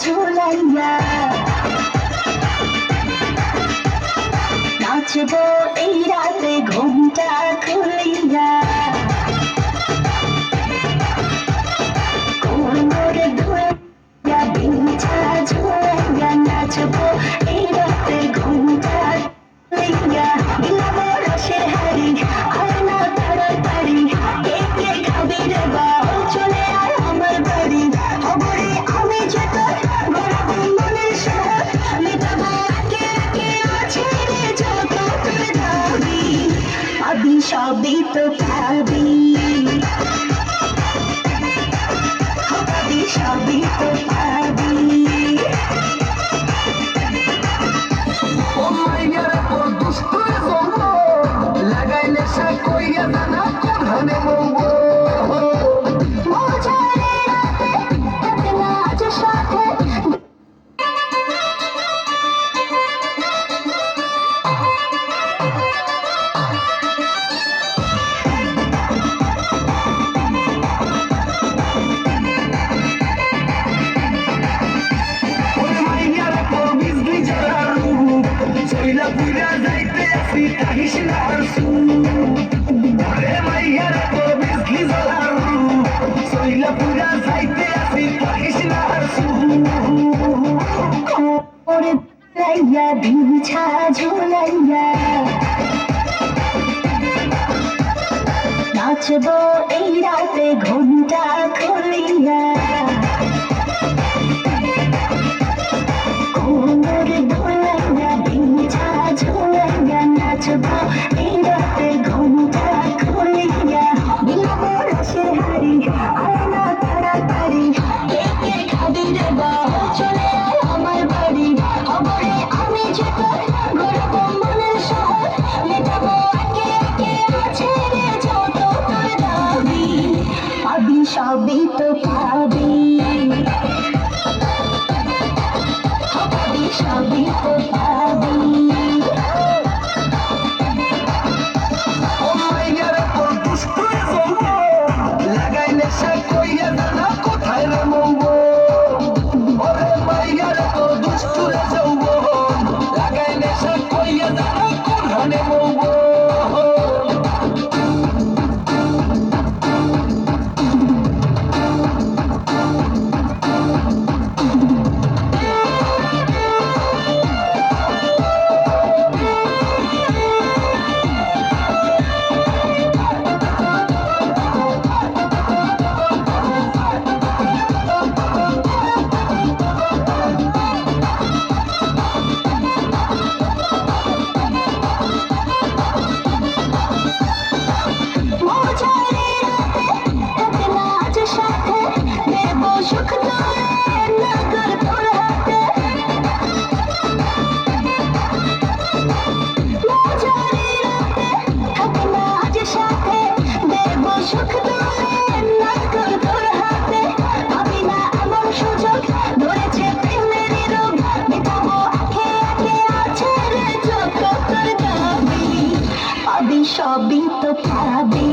ঝুলাইয়া নাচবো এই রাতে ঘুমটা খুলিয়া কোমর ধুইয়া বিছা ঝুলাইয়া নাচবো এই রাতে ঘুমটা খুলিয়া মিলাবো রসের হাড়ি আয় না তাড়াতাড়ি কে কে খাবি রে বাল চলে আয় আমার বাড়ি খবরে আমি যে তোর গড়াবো মনের শহর মেটাবো একে একে আছে রে যত তোর দাবি পাবি সবই তো পাবি পাবি সবই তো পাবি ও মাইয়ার তোর দুষ্টু জন্য লাগাই নেশা কইয়া জানা কোনখানে মঙ্গো মজারে রাতে রাতে নাচ সাথে ওরে মাইয়ার তোর বিজলি জ্বালা রূপ চইলা পুইরা যাইতে আসি কাহিস না আর ওরে মাইয়ার তোর বিজলি জ্বালা রূপ চইলা পুইরা যাইতে আসি কাহিস না আর ওরে লাইয়া বিছা ঝুলাইয়া নাচবো এই রাতে ঘুমটা খুলিয়া কোমর ধুলাইয়া বিছা ঝুলাইয়া নাচবো এই রাতে ঘুমটা খুলিয়া মিলাবো রসের হাড়ি আয় না তাড়াতাড়ি কে কে খাবি রে বাল চলে আয় আমার বাড়ি খবরে আমি যে তোর গড়াবো মনের শহর মেটাবো একে একে আছে রে যত তোর দাবি পাবি সবই তো পাবি পাবি সবই তো পাবি ও মাইয়ার তোর দুষ্টু জন্য লাগাই নেশা কইয়া জানা কোথায় রে মঙ্গো ওরে মাইয়ার তোর দুষ্টু যৌবন লাগাই নেশা কইয়া জানা কোনখানে মঙ্গো মজারে রাতে রাতে নাচ সাথে দেবো সুখ তোরে নগর তোর হাতে মজারে রাতে রাতে নাচ সাথে দেবো সুখ তোরে নগর তোর হাতে পাবি না এমন সুযোগ ধরেছে প্রেমের রোগ মেটাবো একে একে আছে রে যত তোর দাবি পাবি সবই তো পাবি